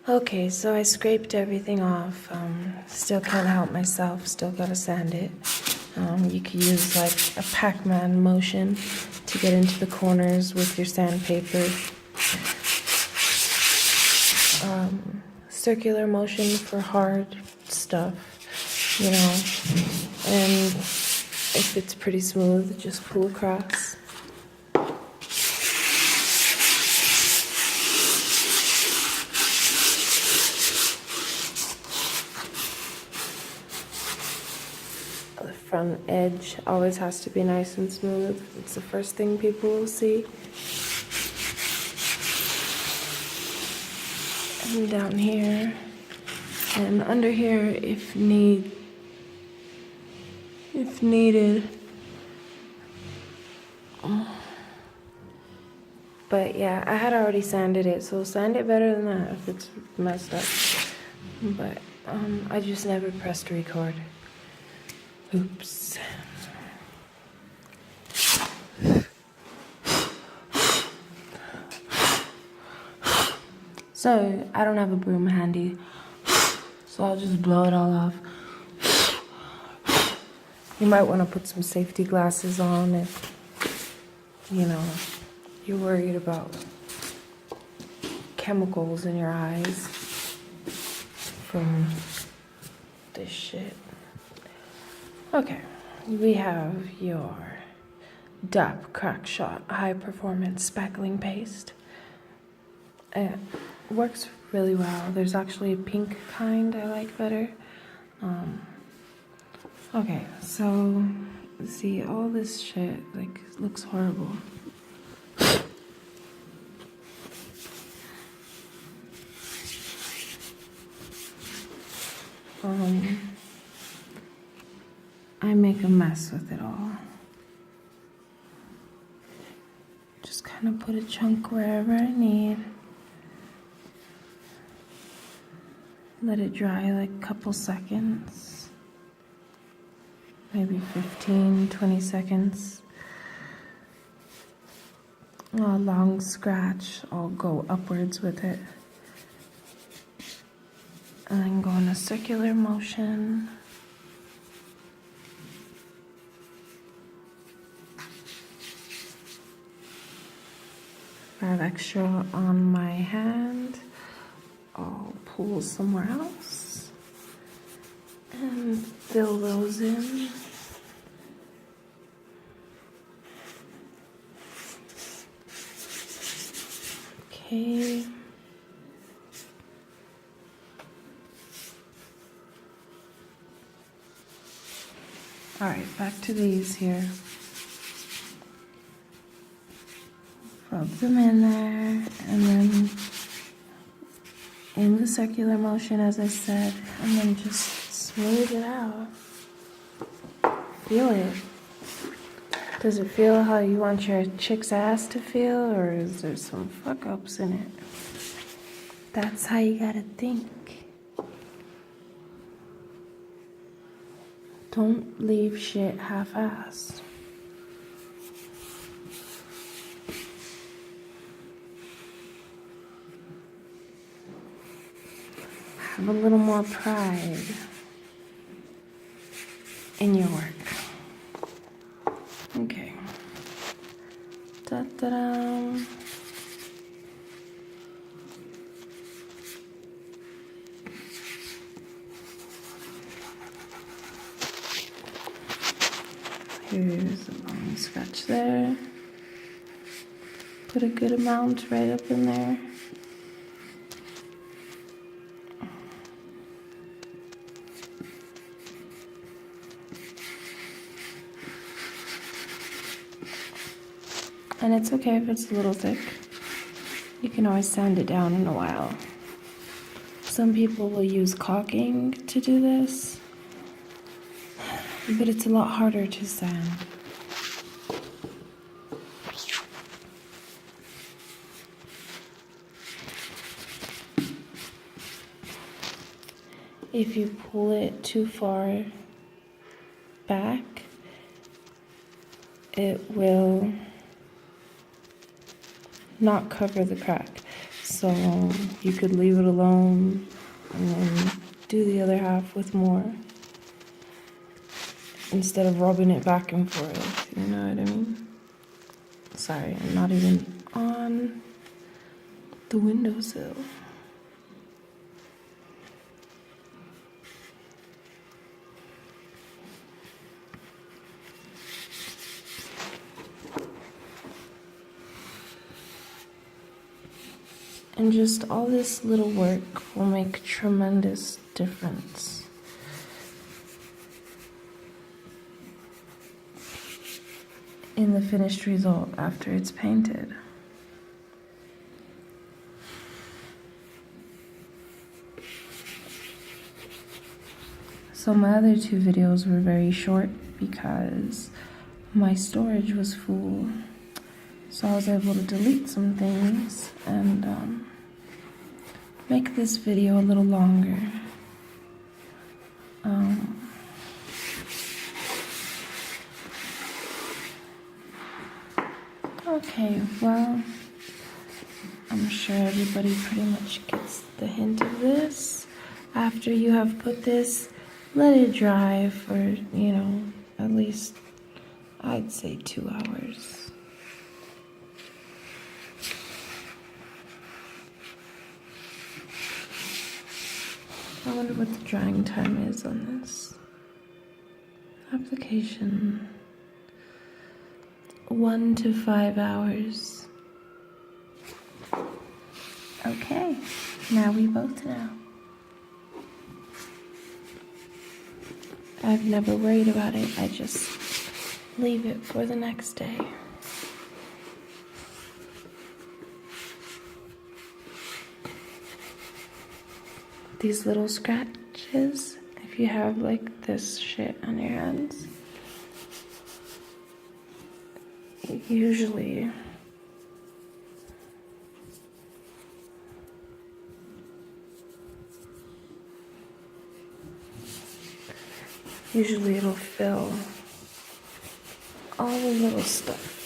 Okay, so I scraped everything off. Still can't help myself, still gotta sand it. You could use like a Pac-Man motion to get into the corners with your sandpaper. Circular motion for hard stuff, you know. And if it's pretty smooth, just pull across. The front edge always has to be nice and smooth. It's the first thing people will see. And down here and under here if needed. But yeah, I had already sanded it, so sand it better than that if it's messed up. But I just never pressed record. Oops. So I don't have a broom handy, so I'll just blow it all off. You might want to put some safety glasses on if, you know, you're worried about chemicals in your eyes from this shit. Okay, we have your DAP Crackshot High Performance Spackling Paste. It works really well. There's actually a pink kind I like better. Okay, so see all this shit like looks horrible. I make a mess with it all. Just kind of put a chunk wherever I need. Let it dry like a couple seconds. Maybe 15, 20 seconds. A long scratch, I'll go upwards with it. And then go in a circular motion. If I have extra on my hand, I'll pull somewhere else and fill those in. Okay. All right, back to these here. Rub them in there, and then in the circular motion, as I said, and then just smooth it out. Feel it. Does it feel how you want your chick's ass to feel, or is there some fuck-ups in it? That's how you gotta think. Don't leave shit half-assed. Have a little more pride in your work. Okay. Da-da-da. Here's a long scratch there. Put a good amount right up in there. And it's okay if it's a little thick. You can always sand it down in a while. Some people will use caulking to do this, but it's a lot harder to sand. If you pull it too far back, it will not cover the crack. So so you could leave it alone and then do the other half with more instead of rubbing it back and forth, you know what I mean? Sorry, I'm not even on the windowsill. And just all this little work will make a tremendous difference. In the finished result after it's painted. So my other two videos were very short because my storage was full. So I was able to delete some things and make this video a little longer. Okay, well, I'm sure everybody pretty much gets the hint of this. After you have put this, let it dry for, at least, I'd say 2 hours. I wonder what the drying time is on this. Application. 1 to 5 hours. Okay, now we both know. I've never worried about it. I just leave it for the next day. These little scratches, if you have like this shit on your hands, usually it'll fill all the little stuff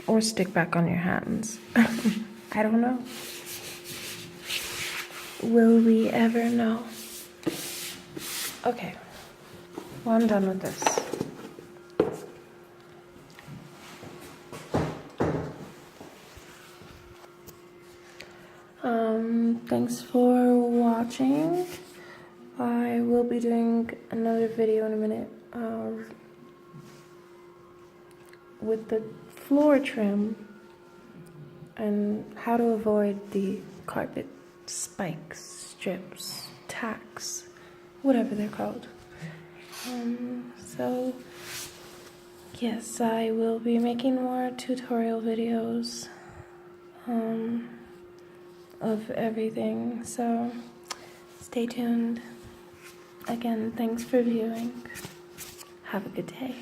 or stick back on your hands. I don't know. Will we ever know? Okay, well, I'm done with this. Thanks for watching. I will be doing another video in a minute with the floor trim and how to avoid the carpet spikes, strips, tacks, whatever they're called. So yes, I will be making more tutorial videos of everything, so stay tuned. Again, thanks for viewing. Have a good day.